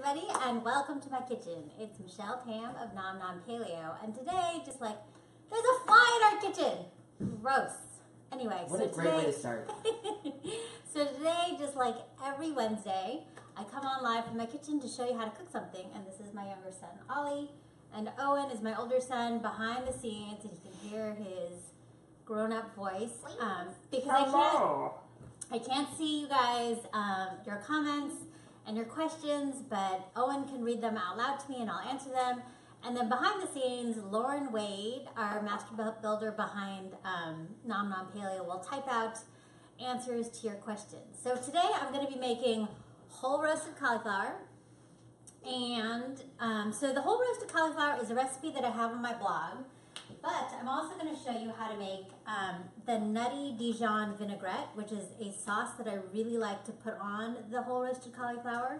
everybody, and welcome to my kitchen. It's Michelle Tam of Nom Nom Paleo, and today, just like, there's a fly in our kitchen. Gross. Anyway, what a great way to start. So today, just like every Wednesday, I come on live from my kitchen to show you how to cook something, and this is my younger son, Ollie, and Owen is my older son behind the scenes, and you can hear his grown-up voice, because I can't see you guys, your comments and your questions, but Owen can read them out loud to me and I'll answer them. And then behind the scenes, Lauren Wade, our master builder behind Nom Nom Paleo, will type out answers to your questions. So today I'm going to be making whole roasted cauliflower. And so the whole roasted cauliflower is a recipe that I have on my blog. But I'm also going to show you how to make the Nutty Dijon vinaigrette, which is a sauce that I really like to put on the whole roasted cauliflower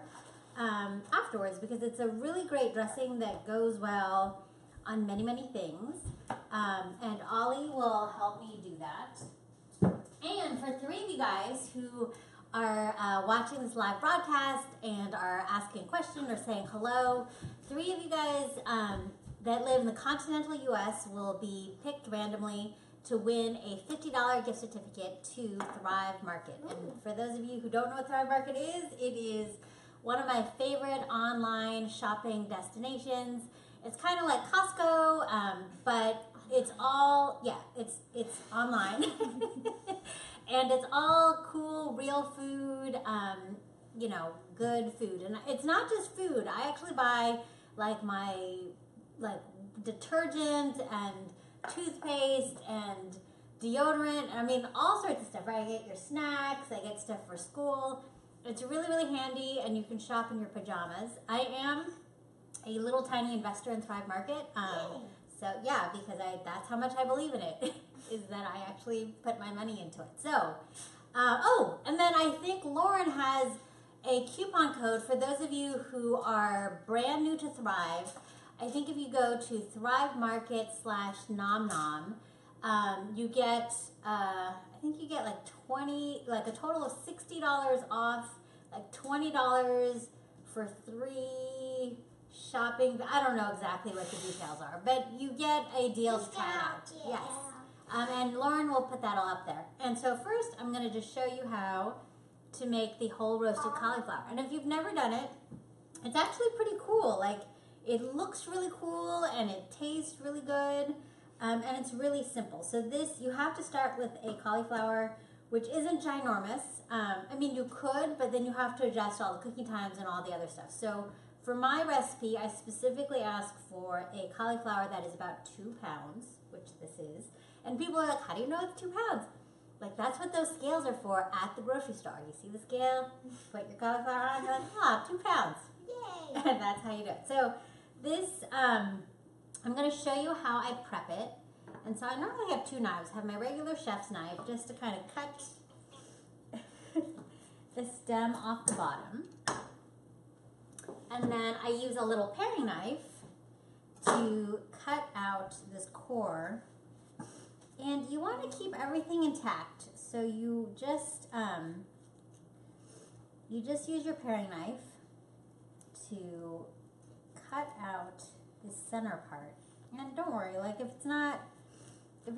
afterwards, because it's a really great dressing that goes well on many, many things. And Ollie will help me do that. And for three of you guys who are watching this live broadcast and are asking a question or saying hello, three of you guys that live in the continental U.S. will be picked randomly to win a $50 gift certificate to Thrive Market. And for those of you who don't know what Thrive Market is, it is one of my favorite online shopping destinations. It's kind of like Costco, but it's all, it's online. And it's all cool, real food, you know, good food. And it's not just food. I actually buy like my detergent and toothpaste and deodorant. I mean, all sorts of stuff, right? I get your snacks, I get stuff for school. It's really, really handy, and you can shop in your pajamas. I am a little tiny investor in Thrive Market. So yeah, because that's how much I believe in it, is that I actually put my money into it. So, and then I think Lauren has a coupon code for those of you who are brand new to Thrive. I think if you go to Thrive Market /Nom Nom, you get, I think you get like a total of $60 off, like $20 for 3 shopping. I don't know exactly what the details are, but you get a deal to try it out. Yes. And Lauren will put that all up there. And so first, I'm going to just show you how to make the whole roasted cauliflower. And if you've never done it, it's actually pretty cool. Like, it looks really cool and it tastes really good, and it's really simple. So this, you have to start with a cauliflower, which isn't ginormous. I mean, you could, but then you have to adjust all the cooking times and all the other stuff. So for my recipe, I specifically ask for a cauliflower that is about 2 pounds, which this is. And people are like, how do you know it's 2 pounds? Like, that's what those scales are for at the grocery store. You see the scale, put your cauliflower on, you're like, 2 pounds. Yay! And that's how you do it. So this, I'm going to show you how I prep it. And so I normally have 2 knives. I have my regular chef's knife just to kind of cut the stem off the bottom. And then I use a little paring knife to cut out this core. And you want to keep everything intact. So you just use your paring knife to cut out the center part. And don't worry, like if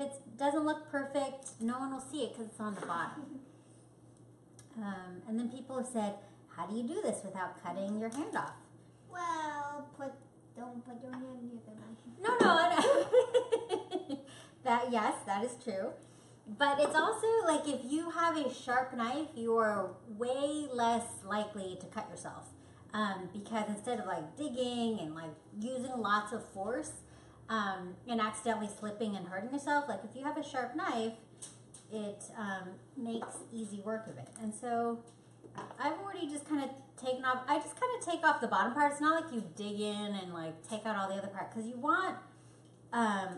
it doesn't look perfect, no one will see it because it's on the bottom. And then people have said, how do you do this without cutting your hand off? Well, don't put your hand near the knife. No. Yes, that is true. But it's also like if you have a sharp knife, you are way less likely to cut yourself. Because instead of like digging and like using lots of force and accidentally slipping and hurting yourself, like if you have a sharp knife, it makes easy work of it. And so I've already just kind of taken off, I just kind of take off the bottom part. It's not like you dig in and like take out all the other part, because you want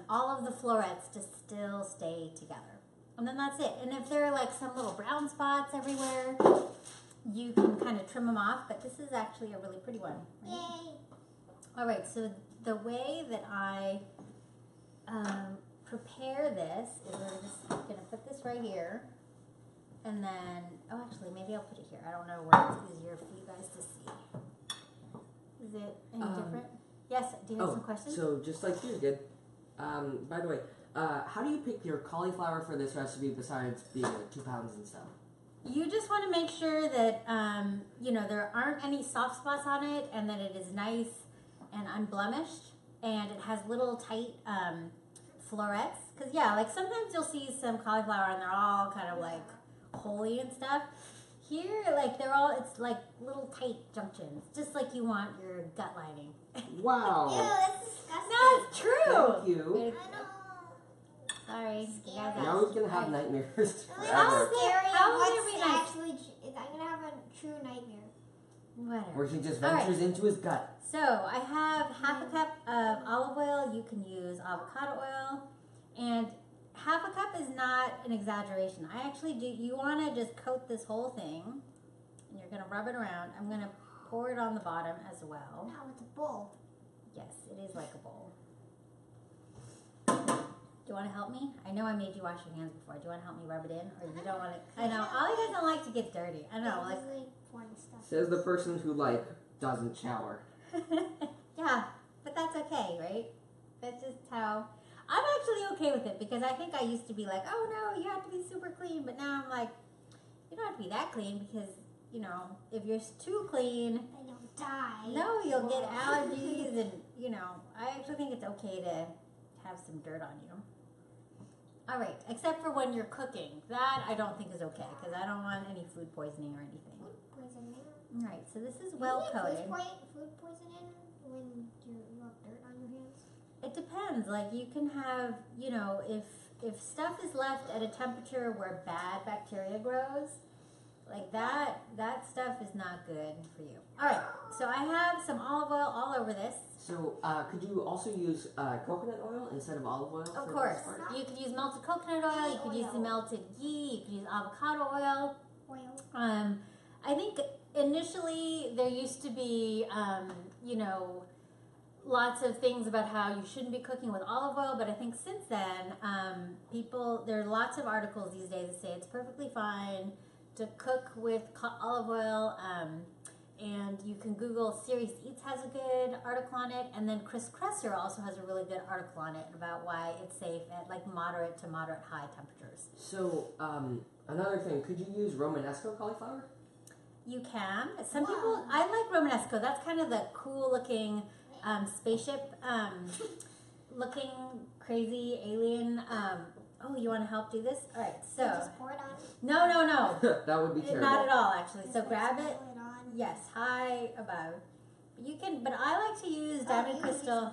all of the florets to still stay together. And then that's it. And if there are like some little brown spots everywhere, you can kind of trim them off, but this is actually a really pretty one. Right? Yay! All right, so the way that I prepare this is I'm just going to put this right here, and then, oh, actually, maybe I'll put it here. I don't know where it's easier for you guys to see. it any different? Yes, do you have some questions? So just like you did. By the way, how do you pick your cauliflower for this recipe besides being like 2 pounds and stuff? You just want to make sure that, you know, there aren't any soft spots on it and that it is nice and unblemished and it has little tight florets. Because, yeah, like sometimes you'll see some cauliflower and they're all kind of like holy and stuff. Here, like it's like little tight junctions, just like you want your gut lining. Wow. Ew, that's disgusting. No, it's true. Thank you. I know. Sorry. Scary. Now he's gonna have nightmares How forever. scary. How will What's it be nice? actually? I'm gonna have a true nightmare. Whatever. Where he just All right. ventures into his gut. So I have half a cup of olive oil. You can use avocado oil, and half a cup is not an exaggeration. I actually do. You want to just coat this whole thing, and you're gonna rub it around. I'm gonna pour it on the bottom as well. Now it's a bowl. Yes, it is like a bowl. Do you want to help me? I know I made you wash your hands before. Do you want to help me rub it in, or you don't want to? I know Ollie doesn't like to get dirty. I know, like. Foreign stuff. Says the person who like doesn't shower. Yeah, but that's okay, right? That's just how. I'm actually okay with it because I think I used to be like, oh no, you have to be super clean. But now I'm like, you don't have to be that clean because, you know, if you're too clean, Then you'll die. no, you'll get allergies. And, you know, I actually think it's okay to have some dirt on you. All right, except for when you're cooking. That I don't think is okay because I don't want any food poisoning or anything. Food poisoning. All right, so this is well coated. Food poisoning when you have dirt on your hands. It depends. Like you can have, you know, if stuff is left at a temperature where bad bacteria grows, like that stuff is not good for you. All right. So I have some olive oil all over this. So could you also use coconut oil instead of olive oil? Of for course. this part? You could use melted coconut oil, you could use the melted ghee, you could use avocado oil. I think initially there used to be you know, lots of things about how you shouldn't be cooking with olive oil, but I think since then, there are lots of articles these days that say it's perfectly fine to cook with olive oil, and you can Google Serious Eats has a good article on it, and then Chris Kresser also has a really good article on it about why it's safe at like moderate to moderate high temperatures. So another thing, could you use Romanesco cauliflower? You can. Some people, I like Romanesco. That's kind of the cool looking spaceship looking crazy alien. Oh, you want to help do this? All right, so. Just pour it on. No. That would be terrible. Not at all, actually. So grab it. Pour it on. Yes, high above. You can, but I like to use Diamond Crystal.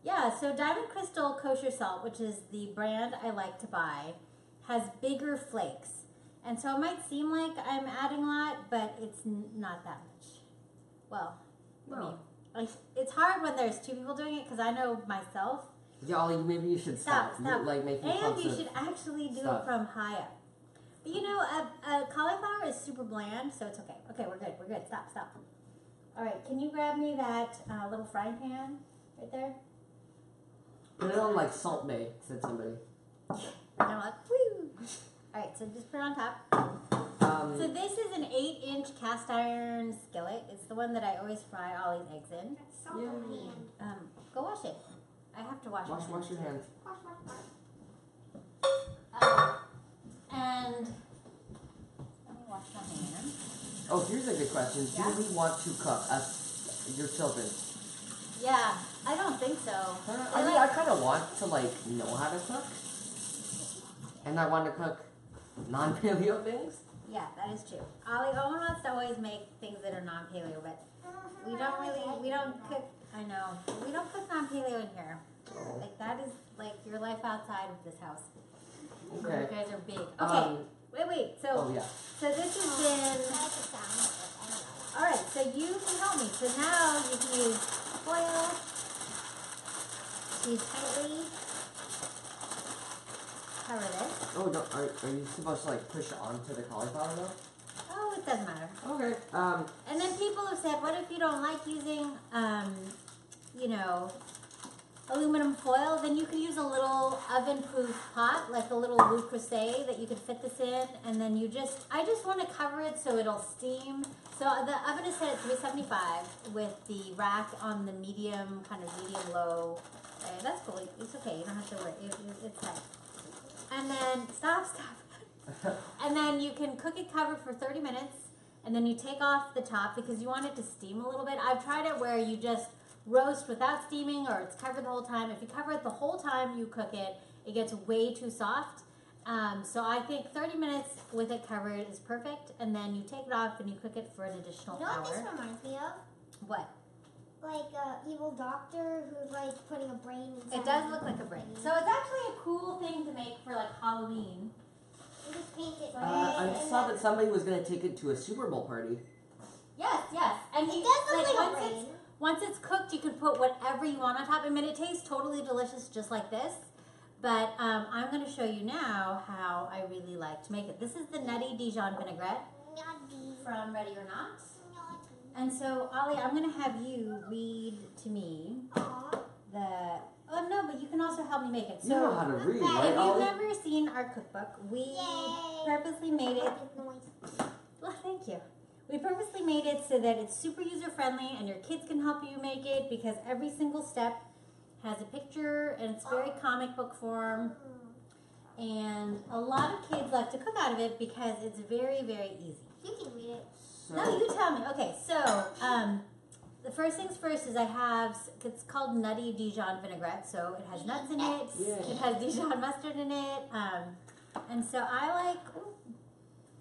Yeah, so Diamond Crystal kosher salt, which is the brand I like to buy, has bigger flakes. And so it might seem like I'm adding a lot, but it's not that much. Well, I mean, it's hard when there's two people doing it because I know myself. Yeah, Ollie, maybe you should stop. Stop. Like making And you should actually do it from high up. But you know, a cauliflower is super bland, so it's okay. Okay, we're good. Stop. All right, can you grab me that little frying pan right there? Put it on like Salt Bay, said somebody. And I'm like, woo! All right, so just put it on top. So this is an 8-inch cast iron skillet. It's the one that I always fry Ollie's eggs in. That's salt on my hand. Go wash it. I have to wash my hands. Wash your hands. And let me wash my hands. Oh, here's a good question. Yeah? Do we want to cook your children? Yeah, I don't think so. I mean, I kind of want to like know how to cook, and I want to cook non-paleo things. Yeah, that is true. Owen wants to always make things that are non-paleo, but we don't cook. I know, we don't cook non-paleo in here. Like that is like your life outside of this house. Okay. You guys are big. Okay. Wait. So, so this has been. All right. So you can help me. So now you can use foil. Squeeze tightly. Cover this. Oh no! Are you supposed to like push it onto the cauliflower though? Oh, it doesn't matter. Okay. And then people have said, what if you don't like using, you know, aluminum foil, then you can use a little oven-proof pot, like a little Le Creuset that you could fit this in, and then I just want to cover it so it'll steam. So the oven is set at 375 with the rack on the medium, kind of medium-low. That's cool. It's okay. You don't have to worry. It's set. And then, stop. And then you can cook it covered for 30 minutes, and then you take off the top because you want it to steam a little bit. I've tried it where you just roast without steaming, or it's covered the whole time. If you cover it the whole time you cook it, it gets way too soft. So I think 30 minutes with it covered is perfect, and then you take it off and you cook it for an additional You know hour. what this reminds me of? What? Like an evil doctor who's like putting a brain inside. It does look like a brain. So it's actually a cool thing to make for like Halloween. You just paint it red. I saw that somebody was going to take it to a Super Bowl party. Yes, yes. And It you, does look like a once brain. once it's cooked, you can put whatever you want on top. I mean, it tastes totally delicious just like this. But I'm going to show you now how I really like to make it. This is the Nutty Dijon Vinaigrette Nutty. from Ready or Not. Nutty. And so, Ollie, I'm going to have you read to me Aw. oh no, but you can also help me make it. You know how to read, okay. right, If you've Ollie? never seen our cookbook, we Yay. purposely made it. Well, thank you. We purposely made it so that it's super user-friendly and your kids can help you make it because every single step has a picture and it's very comic book form. And a lot of kids like to cook out of it because it's very, very easy. You can read it. No, you tell me. Okay, so the first things first is it's called Nutty Dijon Vinaigrette. So it has nuts in it. Yeah. It has Dijon mustard in it. And so I like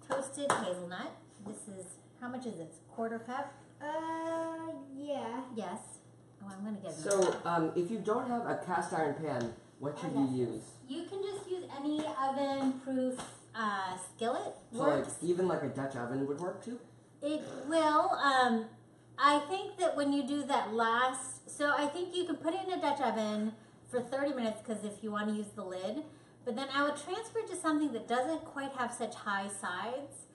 toasted hazelnut. This is, how much is this? Quarter cup? Yeah. Yes. Oh, I'm going to get So, if you don't have a cast iron pan, what should you use? You can just use any oven-proof skillet. So, like, even like a Dutch oven would work too? It will. I think that when you do that so I think you can put it in a Dutch oven for 30 minutes because if you want to use the lid. But then I would transfer it to something that doesn't quite have such high sides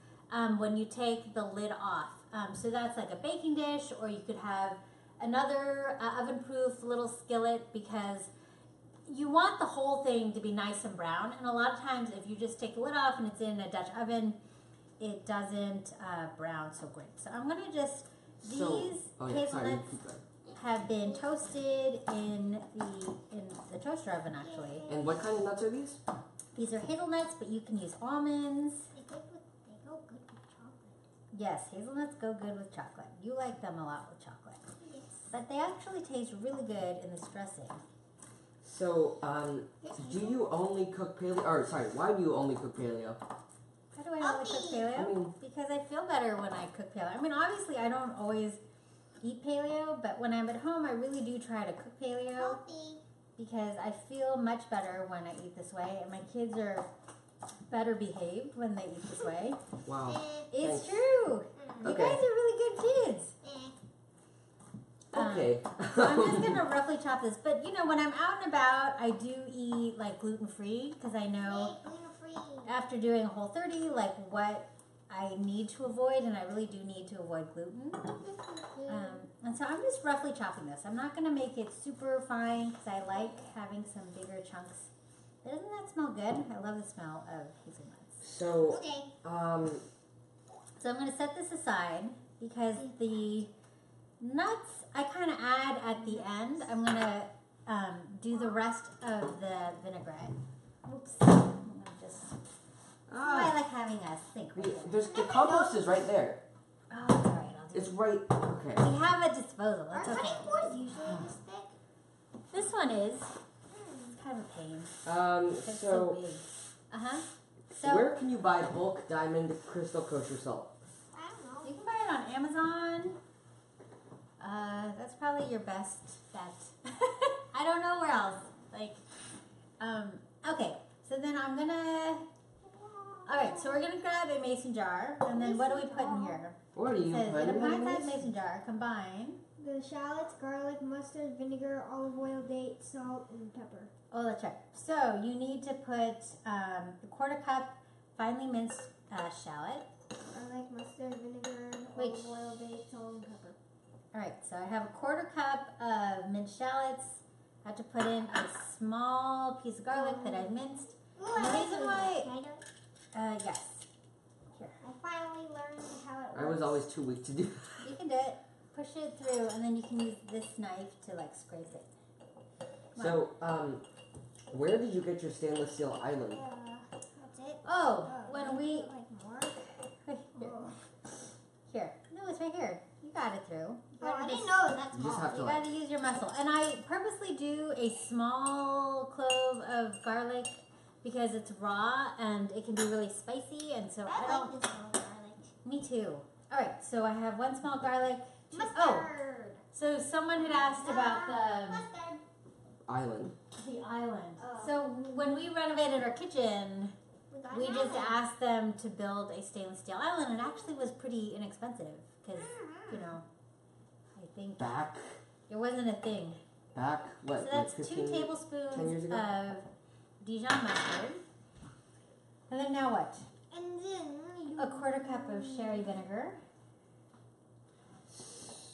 when you take the lid off. So that's like a baking dish, or you could have another oven-proof little skillet because you want the whole thing to be nice and brown. And a lot of times if you just take the lid off and it's in a Dutch oven, it doesn't brown so great. So I'm going to just, these hazelnuts have been toasted in the toaster oven actually. And what kind of nuts are these? These are hazelnuts, but you can use almonds. They go good with chocolate. Yes, hazelnuts go good with chocolate. You like them a lot with chocolate. Yes. But they actually taste really good in this dressing. So, do you only cook paleo? Or, sorry, why do you only cook paleo? How do I only cook paleo? I mean- Because I feel better when I cook paleo. I mean, obviously I don't always eat paleo, but when I'm at home, I really do try to cook paleo Healthy. because I feel much better when I eat this way, and my kids are better behaved when they eat this way. Wow. It's Thanks. true. You Okay. guys are really good kids. Okay. So I'm just gonna roughly chop this, but you know, when I'm out and about, I do eat like gluten-free because I know after doing a Whole30, like what I need to avoid, and I really do need to avoid gluten. And so I'm just roughly chopping this. I'm not gonna make it super fine because I like having some bigger chunks. But doesn't that smell good? I love the smell of hazelnuts. So, So I'm gonna set this aside because the nuts I kind of add at the end. I'm gonna do the rest of the vinaigrette. Oops. I'm gonna just. I like having us think. Right the compost is right there. Oh, all right. I'll do It's it. right. Okay. We have a disposal. Are That's okay. cutting boards usually this thick? This one is. It's kind of a pain. It's so So, big. So where can you buy bulk diamond crystal kosher salt? I don't know. you can buy it on Amazon. That's probably your best bet. I don't know where else. Okay. So then I'm gonna. All right. So we're gonna grab a mason jar, and then what do we put in here? What are It you says in a putting in pint-sized this? mason jar, combine. The shallots, garlic, mustard, vinegar, olive oil, date, salt, and pepper. Oh, that's right. So you need to put a quarter cup finely minced shallot. Garlic, mustard, vinegar, Wait. olive oil, date, salt, and pepper. All right. So I have a quarter cup of minced shallots. I have to put in a small piece of garlic that I minced. And the reason why, Can I do it? yes. Here, I finally learned how it works. I was always too weak to do that. you can do it. Push it through, and then you can use this knife to like scrape it. So, where did you get your stainless steel island? That's it. Oh, when we Like more? here, no, it's right here. You got it through. You Oh, gotta I just- didn't know it was that You just small. have to You like, gotta use your muscle. And I purposely do a small clove of garlic because it's raw and it can be really spicy. And so I I don't. like this small garlic. Me too. All right, so I have one small garlic. Mustard. So someone had asked about Mustard. island. the island. Oh. So when we renovated our kitchen, got we an just island. asked them to build a stainless steel island, and it actually was pretty inexpensive because you know, I think Back, it wasn't a thing. what? So that's like 2 10 years tablespoons ago? of Dijon mustard. And then now what? And then you A 1/4 cup of sherry vinegar.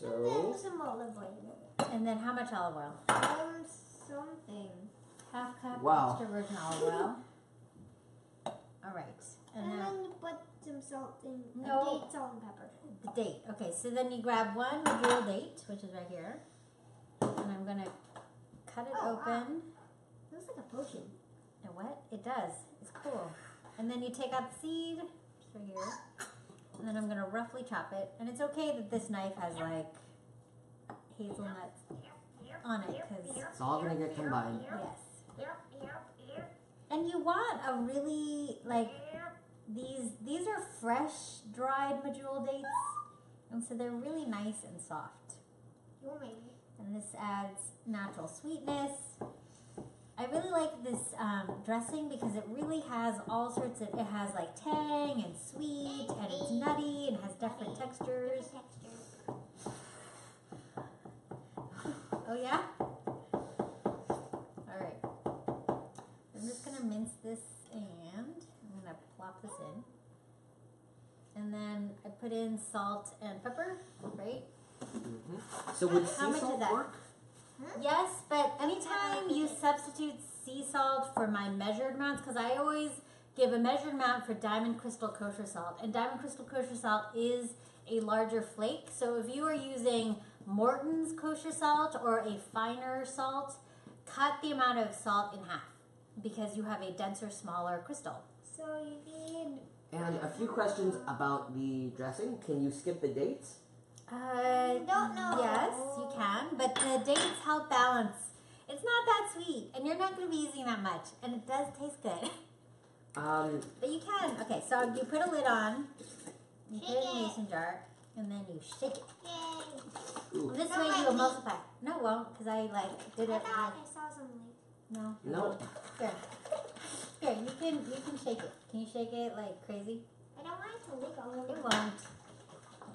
And then So, some olive oil. And then how much olive oil? Something. 1/2 cup Wow. extra virgin olive oil. All right. And And now then you put some salt in. No. Date, salt, and pepper. the date. Okay, so then you grab one medjool date, which is right here. And I'm going to cut it Oh, wow. open. It looks like a potion. And what? It does. It's cool. And then you take out the seed, just right here. And then I'm going to roughly chop it. And it's okay that this knife has like hazelnuts on it because, it's all gonna get combined. yes. And you want a really, like, these are fresh dried medjool dates. And so they're really nice and soft. You want me? And this adds natural sweetness. I really like this dressing because it really has all sorts of, it has like tang and sweet and it's nutty and has different textures. Oh yeah? Alright. I'm just going to mince this and I'm going to plop this in. And then I put in salt and pepper, right? So would How sea much salt is that? work? Yes, but anytime you substitute sea salt for my measured amounts, because I always give a measured amount for Diamond Crystal Kosher Salt, and Diamond Crystal Kosher Salt is a larger flake. So if you are using Morton's Kosher Salt or a finer salt, cut the amount of salt in half because you have a denser, smaller crystal. So you need. And a few questions about the dressing. Can you skip the dates? Don't know. Yes, you can, but the dates help balance. It's not that sweet, and you're not going to be using that much, and it does taste good. But you can. Okay, so you put a lid on, you put it in a mason jar, and then you shake it. Yay. Ooh. This No, way you I emulsify. No, it won't, because I did I it. thought I saw something. No. No. Here, you can shake it. Can you shake it like crazy? I don't want it to leak all over. It won't.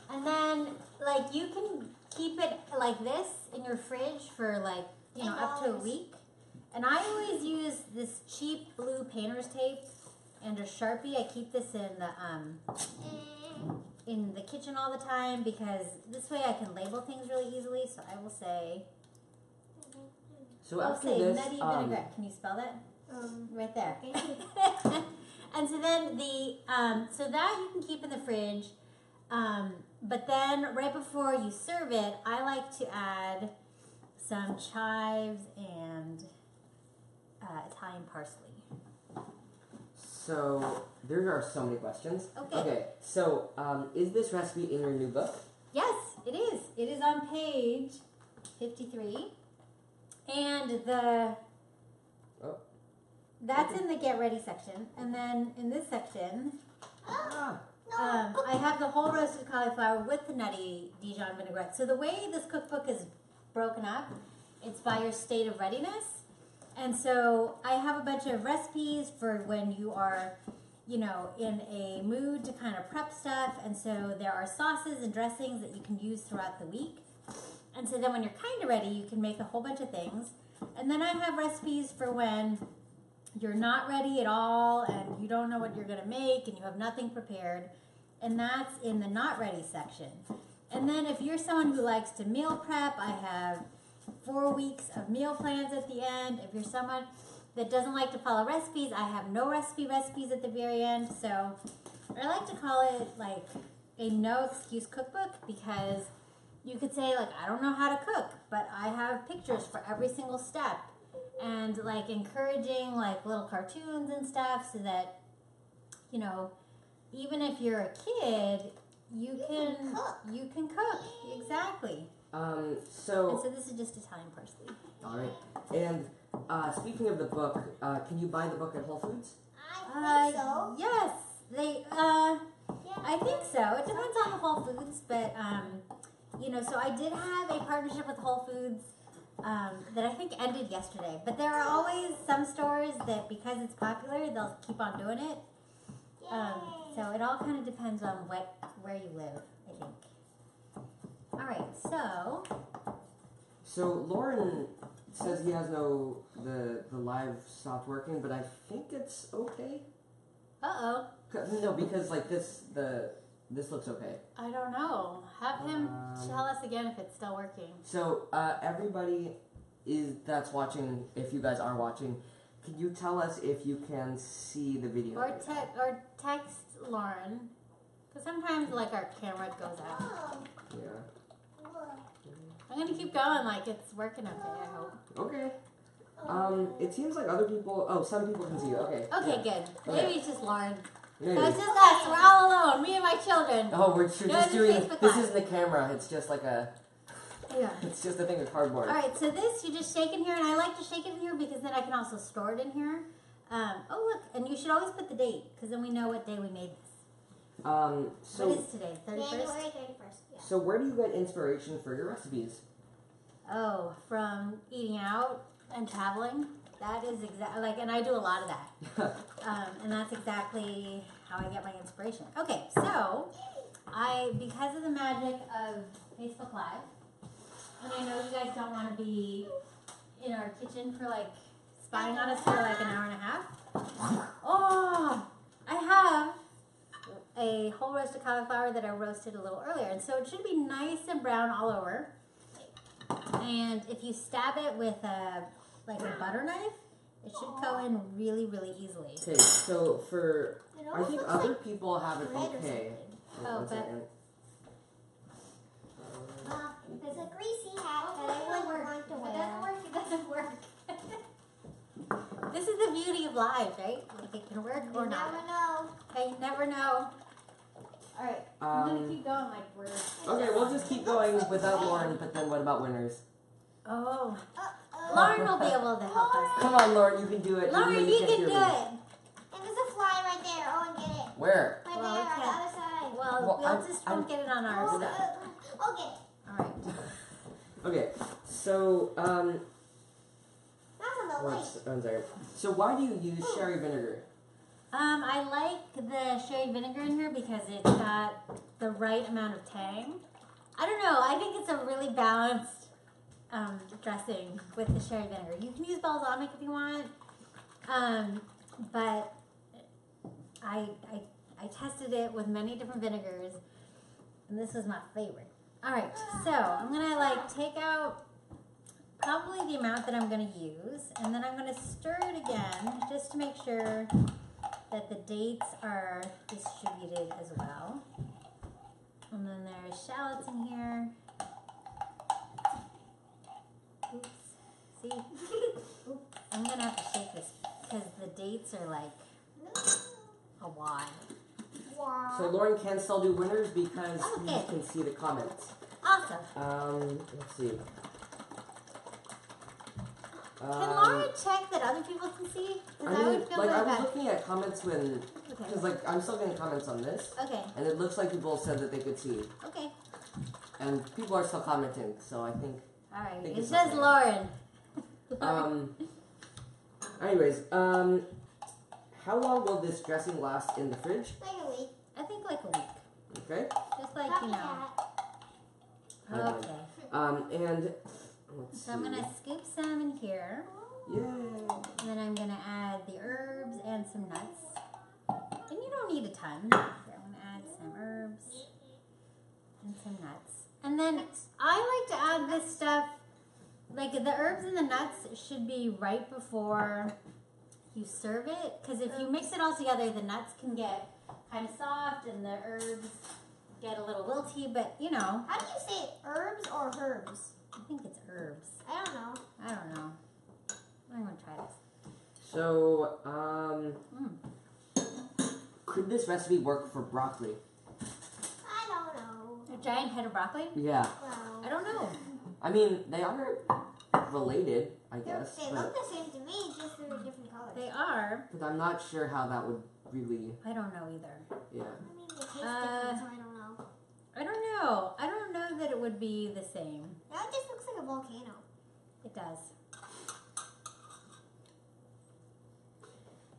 And then, like, you can keep it like this in your fridge for, like, you know, up to a $10. week. And I always use this cheap blue painter's tape and a Sharpie. I keep this in the kitchen all the time because this way I can label things really easily. So I will say, So I'll after say this, Nutty Vinaigrette. Can you spell that? Right there. Okay. And so then so that you can keep in the fridge. But then right before you serve it, I like to add some chives and Italian parsley. so there are so many questions. Okay. So is this recipe in your new book? Yes, it is. It is on page 53. And that's in the get ready section. And then in this section, Ah, I have the whole roasted cauliflower with the nutty Dijon vinaigrette. So the way this cookbook is broken up, it's by your state of readiness. And so I have a bunch of recipes for when you are, you know, in a mood to kind of prep stuff. And so there are sauces and dressings that you can use throughout the week. And so then when you're kind of ready, you can make a whole bunch of things. And then I have recipes for when you're not ready at all and you don't know what you're going to make and you have nothing prepared. And that's in the not ready section. And then if you're someone who likes to meal prep, I have 4 weeks of meal plans at the end. If you're someone that doesn't like to follow recipes, I have no recipes at the very end. So I like to call it like a no excuse cookbook, because you could say like, I don't know how to cook, but I have pictures for every single step, and like encouraging like little cartoons and stuff, so that, you know, even if you're a kid, you can cook. Exactly. And so this is just Italian parsley. All right. And speaking of the book, can you buy the book at Whole Foods? I think so. Yes, they. I think so. It depends on the Whole Foods, but you know, so I did have a partnership with Whole Foods that I think ended yesterday. But there are always some stores that, because it's popular, they'll keep on doing it. So it all kind of depends on where you live, I think. All right, So Lauren says he has the live stopped working, but I think it's okay. Uh-oh. No, because like this looks okay. I don't know. Have him tell us again if it's still working. So everybody that's watching, if you guys are watching, can you tell us if you can see the video? Or text Lauren, because sometimes like our camera goes out. Yeah. I'm gonna keep going like it's working okay, I hope. Okay. It seems like other people. Some people can see you. Okay. Okay, yeah. good. Okay. Maybe it's just Lauren. Maybe. No, it's just us. We're all alone. Me and my children. Oh, we're just doing. Facebook This Live. isn't the camera. It's just like Yeah. It's just a thing of cardboard. All right, so this you just shake in here, and I like to shake it in here because then I can also store it in here. Oh look, and you should always put the date, because then we know what day we made this. So what is today? 31st. January 31st. Yeah. So where do you get inspiration for your recipes? Oh, from eating out and traveling. That is exactly like, and I do a lot of that. And that's exactly how I get my inspiration. Okay, so because of the magic of Facebook Live, and I know you guys don't want to be in our kitchen for like spying on us for like an hour and a half. Oh, I have a whole roasted cauliflower that I roasted a little earlier, and so it should be nice and brown all over. And if you stab it with a butter knife, it should go in really, really easily. Okay, so I think other people have it okay. Oh, One but second. There's a greasy hat that I wouldn't want to wear. It doesn't work. This is the beauty of live, right? Like it can work or You not. never know. Okay, you never know. All right, I'm gonna keep going like we're. Okay, we'll just keep going without Lauren, but then what about winners? Oh, Lauren will be able to help us. Come on, Lauren, you can do it. Lauren, Even though you can't can hear do me. it. And there's a fly right there. Oh, and get it. Where? Right Well, there we on the can't. other side. Well, Well, we'll won't get it on our Oh, stuff. I'll get it. All right. Okay, so That's on the one second. So why do you use sherry vinegar? I like the sherry vinegar in here because it's got the right amount of tang. I don't know. I think it's a really balanced dressing with the sherry vinegar. You can use balsamic if you want, but I tested it with many different vinegars, and this was my favorite. All right, so I'm gonna take out probably the amount that I'm gonna use, and then I'm gonna stir it again just to make sure that the dates are distributed as well. And then there's shallots in here. Oops. See? Oops. I'm gonna have to shake this because the dates are a wad. Wow. So Lauren can still do winners because Okay. you can see the comments. Awesome. Let's see. Can Laura check that other people can see? Because I would feel I really was bad. looking at comments because I'm still getting comments on this, Okay. and it looks like people said that they could see, Okay. and people are still commenting. So I think. All right. think It it's says okay. Lauren. Anyways, how long will this dressing last in the fridge? Like a week. I think like a week. Okay. Just like, Copy you know. that. Okay. And let's So I'm see. going to scoop some in here. Yay! And then I'm going to add the herbs and some nuts. And you don't need a ton. Here, I'm going to add some herbs and some nuts. And then I like to add this stuff Like the herbs and the nuts should be right before you serve it, because if you mix it all together, the nuts can get kind of soft and the herbs get a little wilty. But you know, How do you say it? Herbs or herbs? I think it's herbs. I don't know. I don't know. I'm gonna try this. So, could this recipe work for broccoli? I don't know. A giant head of broccoli? Yeah. Well, I don't know. I mean, they are related, I guess. they look the same to me, just they're different colors. They are. But I'm not sure how that would really, I don't know either. yeah. I mean, they taste different, so I don't know. I don't know. I don't know that it would be the same. That just looks like a volcano. It does.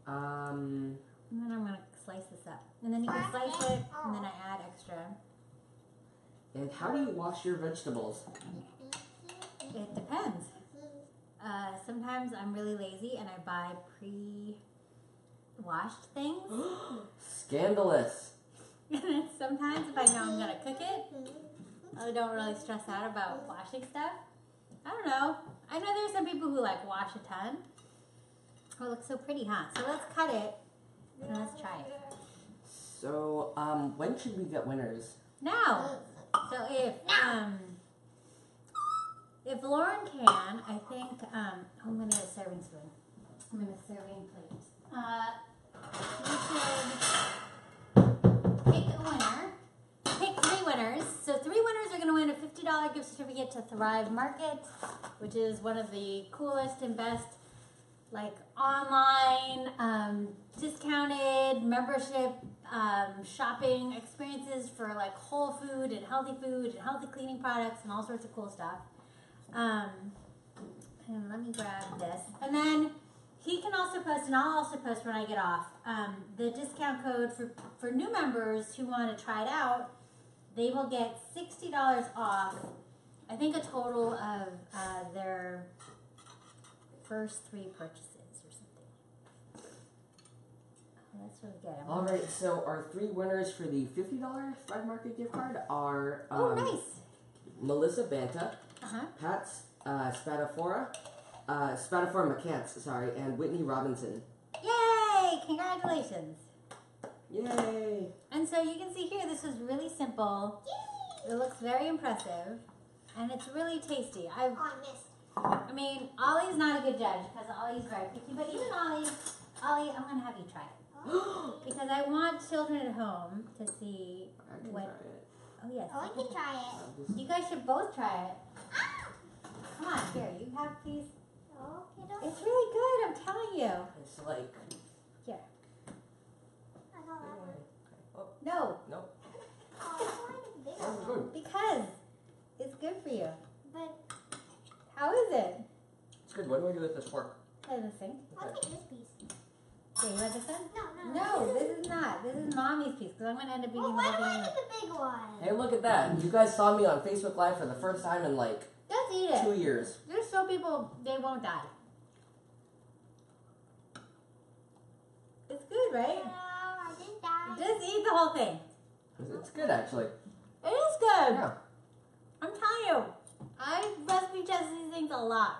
And then I'm gonna slice this up. And then you can slice it, and then I add extra. And how do you wash your vegetables? It depends. Sometimes I'm really lazy and I buy pre-washed things. Scandalous. And then sometimes if I know I'm gonna cook it, I don't really stress out about washing stuff. I don't know. I know there's some people who like wash a ton. Oh, it looks so pretty, huh? So let's cut it and let's try it. So, when should we get winners? Now, so if Lauren can, I think, I'm gonna get a serving spoon. I'm gonna serving plate. We should pick a winner. Pick 3 winners. So 3 winners are gonna win a $50 gift certificate to Thrive Market, which is one of the coolest and best like online discounted membership shopping experiences for like whole food and healthy cleaning products and all sorts of cool stuff. And let me grab this. And then he can also post, and I'll also post when I get off, the discount code for new members who want to try it out. They will get $60 off, I think a total of their first 3 purchases or something. Oh, that's really good. All right, so our 3 winners for the $50 Thrive Market gift card are Oh, nice. Melissa Banta, Uh-huh. Pat Spadafora McCants, sorry, and Whitney Robinson. Yay! Congratulations. Yay! And so you can see here, this is really simple. It looks very impressive, and it's really tasty. Oh, I missed. I mean, Ollie's not a good judge because Ollie's very picky, but even Ollie, I'm gonna have you try it because I want children at home to see I can what. try it. Oh yes. Oh, I can try it. You guys should both try it. Come on, here, you have these. Okay, It's really good, I'm telling you. It's like... Here. I got that one. Oh, No, no. Oh, it's bigger. That's good. because it's good for you. But How is it? It's good. What do I do with this fork? Try this thing. I'll take this piece. Okay, you want this one? No. No, this is not. This is mommy's piece because I'm going to end up eating Well, the why whole do I thing. get the big one? Hey, look at that. You guys saw me on Facebook Live for the first time in like Just eat 2 it. years. Just show people they won't die. It's good, right? No, I didn't die. Just eat the whole thing. It's good, actually. It is good. Yeah. I'm telling you. I recipe test these things a lot.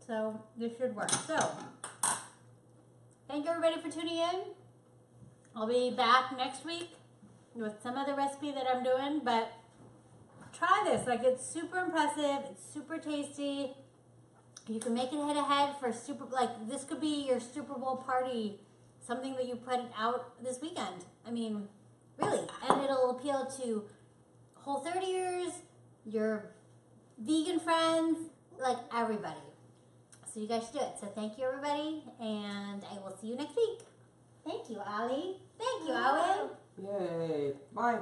So this should work. So thank you everybody for tuning in. I'll be back next week with some other recipe that I'm doing, but try this. Like, it's super impressive. It's super tasty. You can make it head to head for super, like, this could be your Super Bowl party, something that you put out this weekend. I mean, really. And it'll appeal to Whole30ers, your vegan friends, like everybody. So you guys should do it. So thank you, everybody, and I will see you next week. Thank you, Ali. Thank you, Owen. Yay. Bye.